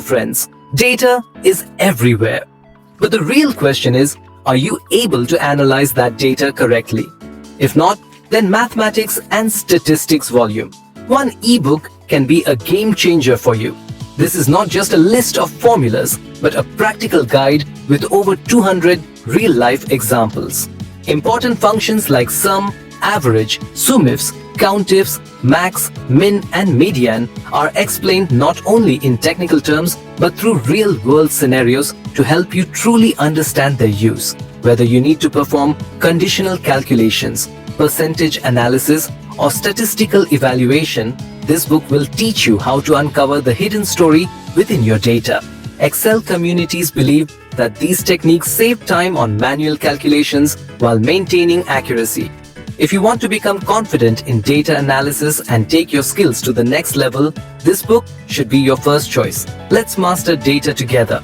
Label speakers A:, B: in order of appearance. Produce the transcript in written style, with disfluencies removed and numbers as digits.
A: friends, data is everywhere. But the real question is, are you able to analyze that data correctly? If not, then Mathematics and Statistics Volume 1 ebook can be a game changer for you. This is not just a list of formulas, but a practical guide with over 200 real-life examples. Important functions like sum, average, sumifs, countifs, max, min, and median are explained not only in technical terms but through real-world scenarios to help you truly understand their use. Whether you need to perform conditional calculations, percentage analysis, or statistical evaluation, this book will teach you how to uncover the hidden story within your data. Excel communities believe that these techniques save time on manual calculations while maintaining accuracy. If you want to become confident in data analysis and take your skills to the next level, this book should be your first choice. Let's master data together.